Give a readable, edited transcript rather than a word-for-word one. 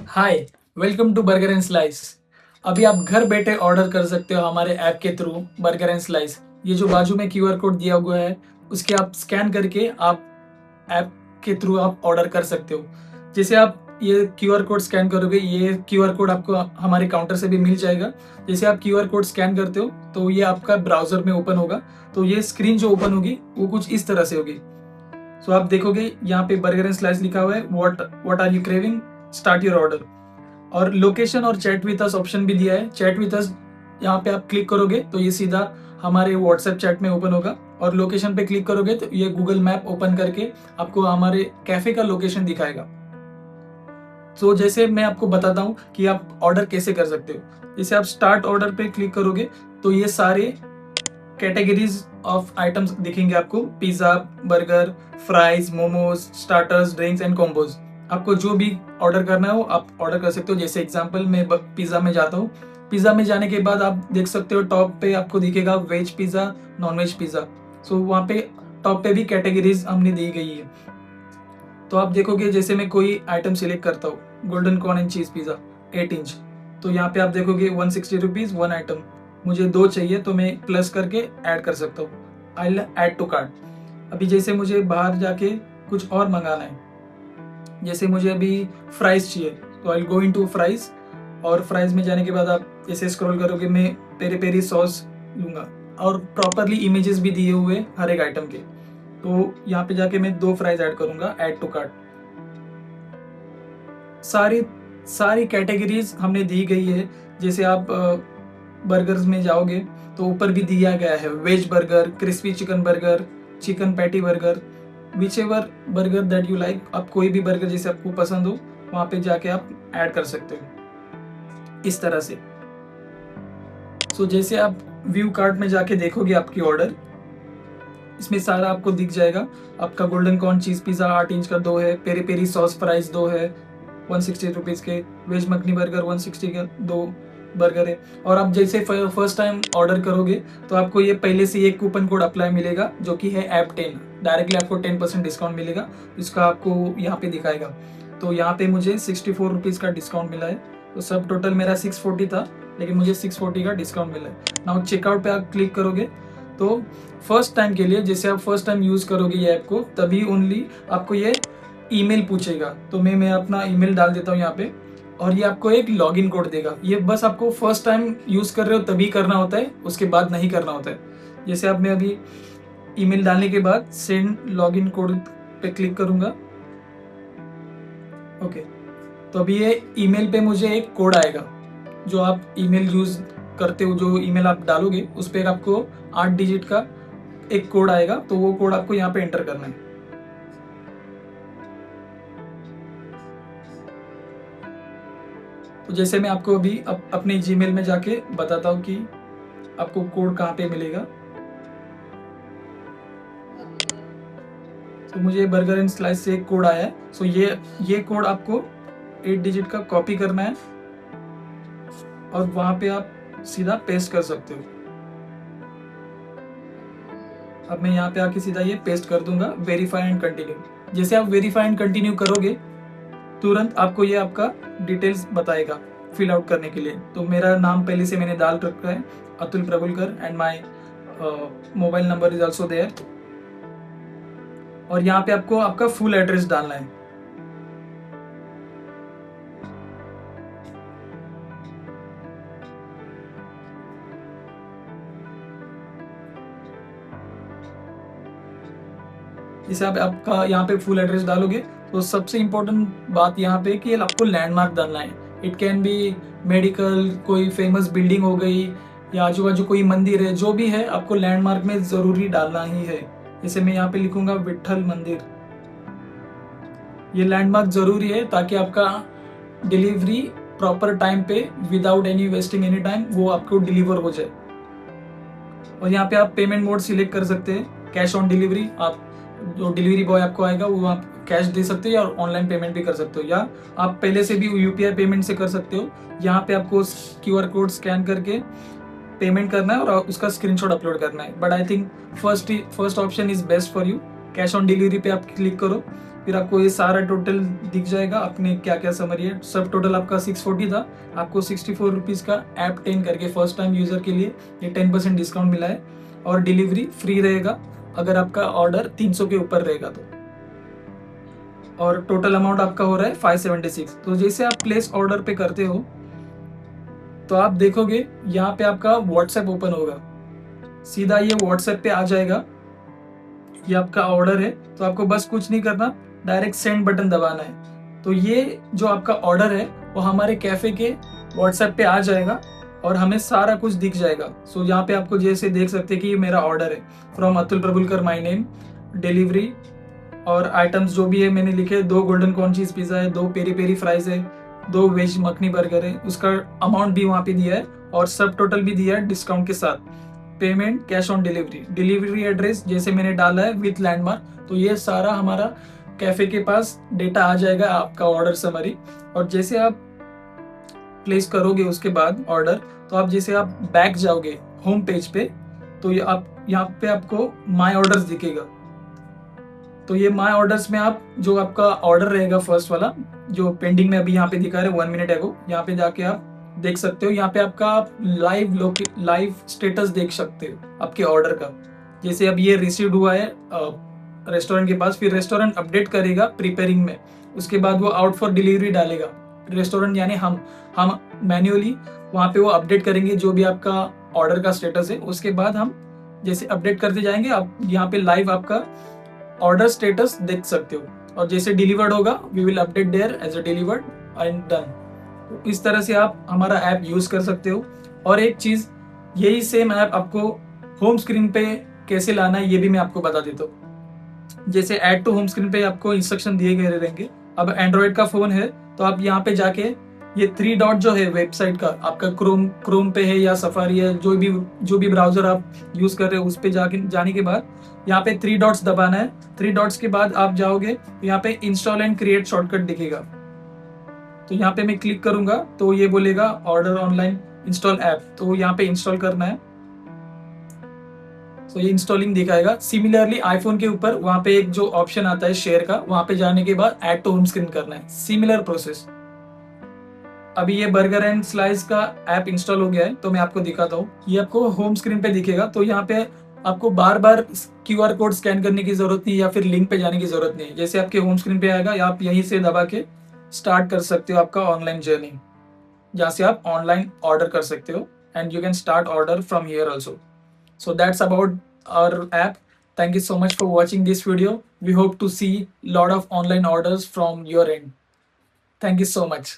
Hi, welcome to burger and slice. अभी आप घर बैठे ऑर्डर कर सकते हो हमारे ऐप के थ्रू बर्गर एंड स्लाइस। ये जो बाजू में क्यूआर कोड दिया हुआ है, उसके आप स्कैन करके आप ऐप के थ्रू आप ऑर्डर कर सकते हो। जैसे आप ये क्यूआर कोड स्कैन करोगे, ये क्यूआर कोड आपको हमारे काउंटर से भी मिल जाएगा। जैसे आप क्यूआर कोड स्कैन करते हो तो ये आपका ब्राउजर में ओपन होगा। तो ये स्क्रीन जो ओपन होगी वो कुछ इस तरह से होगी। सो आप देखोगे यहाँ पे बर्गर एंड स्लाइस लिखा हुआ है, what are you craving, start your order. और लोकेशन और चैट विद अस ऑप्शन भी दिया है। चैट विद अस यहाँ पे आप क्लिक करोगे तो ये सीधा हमारे व्हाट्सएप चैट में ओपन होगा, और लोकेशन पे क्लिक करोगे तो ये गूगल मैप ओपन करके आपको हमारे कैफे का लोकेशन दिखाएगा। तो जैसे मैं आपको बताता हूँ कि आप ऑर्डर कैसे कर सकते हो। जैसे आप स्टार्ट ऑर्डर पे क्लिक करोगे तो ये सारे कैटेगरीज ऑफ आइटम्स दिखेंगे आपको, pizza, burger, fries, momos, starters, drinks and combos. आपको जो भी ऑर्डर करना है वो आप ऑर्डर कर सकते हो। जैसे एग्जांपल मैं पिज्जा में जाता हूँ। पिज्जा में जाने के बाद आप देख सकते हो टॉप पे आपको दिखेगा veg pizza, non veg pizza. So वहाँ पे टॉप पे भी कैटेगरीज हमने दी गई है। तो आप देखोगे जैसे मैं कोई आइटम सिलेक्ट करता हूँ, गोल्डन कॉर्न एंड चीज पिज्जा 8 इंच, तो यहाँ पे आप देखोगे 160 रुपीज वन आइटम। मुझे 2 चाहिए तो मैं प्लस करके ऐड कर सकता हूँ, आई ऐड टू कार्ट। अभी जैसे मुझे बाहर जाके कुछ और मंगाना है, जैसे मुझे अभी फ्राइज चाहिए तो आई गो इन टू फ्राइज। और फ्राइज में जाने के बाद आप जैसे स्क्रॉल करोगे, मैं पेरी पेरी सॉस लूंगा, और प्रॉपरली इमेजेस भी दिए हुए हर एक आइटम के। तो यहाँ पे जाके मैं 2 फ्राइज ऐड करूंगा, ऐड टू कार्ट। सारी सारी कैटेगरीज हमने दी गई है। जैसे आप बर्गर्स में जाओगे तो ऊपर भी दिया गया है veg burger, crispy chicken burger, chicken patty burger, whichever burger that you like. आप कोई भी बर्गर जैसे आपको पसंद हो वहां पे जाके आप ऐड कर सकते हो इस तरह से। सो जैसे आप व्यू कार्ट में जाके देखोगे आपकी ऑर्डर, इसमें सारा आपको दिख जाएगा। आपका गोल्डन कॉर्न चीज पिज्जा 8 इंच का 2 है, पेरी पेरी सॉस फ्राइज 2 है 160 रुपीज के, वेज मखनी बर्गर 160 का 2 बर्गर है। और आप जैसे फर्स्ट टाइम ऑर्डर करोगे तो आपको ये पहले से एक कूपन कोड अप्लाई मिलेगा जो कि है ऐप 10। डायरेक्टली आपको 10% डिस्काउंट मिलेगा, इसका आपको यहाँ पे दिखाएगा। तो यहाँ पे मुझे 64 रुपीज का डिस्काउंट मिला है। तो सब टोटल मेरा 640 था, लेकिन मुझे 640 का डिस्काउंट मिला है। नाउ चेकआउट पे आप क्लिक करोगे तो फर्स्ट टाइम के लिए, जैसे आप फर्स्ट टाइम यूज करोगे ये ऐप को, तभी ओनली आपको ये ईमेल पूछेगा। तो मैं अपना ईमेल डाल देता हूँ यहाँ पे, और ये आपको एक लॉगिन कोड देगा। ये बस आपको फर्स्ट टाइम यूज कर रहे हो तभी करना होता है, उसके बाद नहीं करना होता है। जैसे अब मैं अभी ईमेल डालने के बाद सेंड लॉगिन कोड पे क्लिक करूंगा। ओके, तो अभी ये ईमेल पे मुझे एक कोड आएगा। जो आप ईमेल यूज करते हो, जो ईमेल आप डालोगे उस पर आपको 8 डिजिट का एक कोड आएगा। तो वो कोड आपको यहाँ पे एंटर करना है। तो जैसे मैं आपको अभी अपने जीमेल में जाके बताता हूँ कि आपको कोड कहाँ पे मिलेगा। तो मुझे बर्गर एंड स्लाइस से एक कोड आया है। सो ये कोड आपको 8 डिजिट का कॉपी करना है, और वहां पे आप सीधा पेस्ट कर सकते हो। अब मैं यहाँ पे आके सीधा ये पेस्ट कर दूंगा, वेरीफाई एंड कंटिन्यू। जैसे आप वेरीफाई एंड कंटिन्यू करोगे तुरंत आपको ये आपका डिटेल्स बताएगा फिल आउट करने के लिए। तो मेरा नाम पहले से मैंने डाल रखा है, Atul Prabhulkar, and my mobile number is also there. और यहाँ पे आपको आपका फुल एड्रेस डालना है। जैसे आप आपका यहाँ पे फुल एड्रेस डालोगे तो सबसे इम्पोर्टेंट बात यहाँ पे कि आपको लैंडमार्क डालना है। इट कैन बी मेडिकल, कोई फेमस बिल्डिंग हो गई, या आजू बाजू कोई मंदिर है, जो भी है आपको लैंडमार्क में जरूरी डालना ही है। जैसे मैं यहाँ पे लिखूंगा विट्ठल मंदिर। ये लैंडमार्क जरूरी है ताकि आपका डिलीवरी प्रॉपर टाइम पे without any wasting any time वो आपको डिलीवर हो जाए। और यहाँ पे आप पेमेंट मोड सिलेक्ट कर सकते हैं, कैश ऑन डिलीवरी। आप जो डिलीवरी बॉय आपको आएगा वो आप कैश दे सकते हो, या ऑनलाइन पेमेंट भी कर सकते हो, या आप पहले से भी यूपीआई पेमेंट से कर सकते हो। यहाँ पे आपको क्यूआर कोड स्कैन करके पेमेंट करना है और उसका स्क्रीनशॉट अपलोड करना है। But I think first option is best for you. Cash on delivery पे आप क्लिक करो, फिर आपको ये सारा टोटल दिख जाएगा, अपने क्या क्या समरी है। सब टोटल आपका 640 था, आपको 64 रुपीज़ का ऐप 10 करके फर्स्ट टाइम यूज़र के लिए ये 10% डिस्काउंट मिला है, और डिलीवरी फ्री रहेगा अगर आपका ऑर्डर 300 के ऊपर रहेगा तो। और टोटल अमाउंट आपका हो रहा है 576। तो जैसे आप प्लेस ऑर्डर पे करते हो तो आप देखोगे यहाँ पे आपका व्हाट्सएप ओपन होगा, सीधा ये व्हाट्सएप पे आ जाएगा, ये आपका ऑर्डर है। तो आपको बस कुछ नहीं करना, डायरेक्ट सेंड बटन दबाना है। तो ये जो आपका ऑर्डर है वो हमारे कैफे के व्हाट्सएप पे आ जाएगा और हमें सारा कुछ दिख जाएगा। सो यहाँ पे आपको जैसे देख सकते हैं कि ये मेरा ऑर्डर है, from Atul Prabhulkar my name, delivery, और आइटम्स जो भी है मैंने लिखे, 2 गोल्डन कॉर्न चीज पिज्जा है, 2 पेरी पेरी फ्राइज है, 2 वेज मखनी बर्गर है, उसका अमाउंट भी वहाँ पे दिया है और सब टोटल भी दिया है डिस्काउंट के साथ। Payment cash on delivery, delivery address जैसे मैंने डाला है विथ लैंडमार्क। तो ये सारा हमारा कैफे के पास डेटा आ जाएगा, आपका ऑर्डर समरी। और जैसे आप प्लेस करोगे उसके बाद ऑर्डर, तो आप जैसे आप बैक जाओगे होम पेज पे, तो ये आप यहाँ पे आपको माई ऑर्डर्स दिखेगा। तो ये माई ऑर्डर्स में आप जो आपका ऑर्डर रहेगा फर्स्ट वाला जो पेंडिंग में अभी यहाँ पे दिखा रहे 1 मिनट एगो, यहाँ पे जाके आप देख सकते हो। यहाँ पे आपका आप लाइव स्टेटस देख सकते हो आपके ऑर्डर का। जैसे अब ये रिसीव्ड हुआ है रेस्टोरेंट के पास, फिर रेस्टोरेंट अपडेट करेगा प्रिपेयरिंग में, उसके बाद वो आउट फॉर डिलीवरी डालेगा रेस्टोरेंट, यानी हम मैन्युअली वहाँ पे वो अपडेट करेंगे जो भी आपका ऑर्डर का स्टेटस है। उसके बाद हम जैसे अपडेट करते जाएंगे, आप यहाँ पे लाइव आपका ऑर्डर स्टेटस देख सकते हो, और जैसे डिलीवर्ड होगा we will update there as a delivered and done. तो इस तरह से आप हमारा ऐप यूज कर सकते हो। और एक चीज, यही सेम ऐप आपको होम स्क्रीन पे कैसे लाना है ये भी मैं आपको बता देता हूँ। जैसे ऐड टू होम स्क्रीन पे आपको इंस्ट्रक्शन दिए गए रहेंगे। अब एंड्रॉइड का फोन है तो आप यहाँ पे जाके ये 3 डॉट जो है वेबसाइट का, आपका क्रोम पे है या सफारी है, जो भी ब्राउजर आप यूज कर रहे हो उस पे जाने के बाद यहाँ पे 3 डॉट्स दबाना है। 3 डॉट्स के बाद आप जाओगे तो यहाँ पे इंस्टॉल एंड क्रिएट शॉर्टकट दिखेगा। तो यहाँ पे मैं क्लिक करूंगा तो ये बोलेगा ऑर्डर ऑनलाइन इंस्टॉल ऐप, तो यहाँ पे इंस्टॉल करना है। तो ये इंस्टॉलिंग दिखाएगा। सिमिलरली आईफोन के ऊपर वहां पे एक जो ऑप्शन आता है शेयर का, वहां पे जाने के बाद ऐड टू होम स्क्रीन करना है, सिमिलर प्रोसेस। अभी ये बर्गर एंड स्लाइस का ऐप इंस्टॉल हो गया है तो मैं आपको दिखाता हूँ। ये आपको होम स्क्रीन पे दिखेगा। तो यहाँ पे आपको बार बार QR कोड स्कैन करने की जरूरत नहीं या फिर लिंक पे जाने की जरूरत नहीं है। जैसे आपके होम स्क्रीन पे आएगा या आप यहीं से दबा के स्टार्ट कर सकते हो आपका ऑनलाइन जर्नी, जहाँ से आप ऑनलाइन ऑर्डर कर सकते हो and you can start order from here also. So that's about our app. Thank you so much for watching this video. We hope to see lot of online orders from your end. Thank you so much.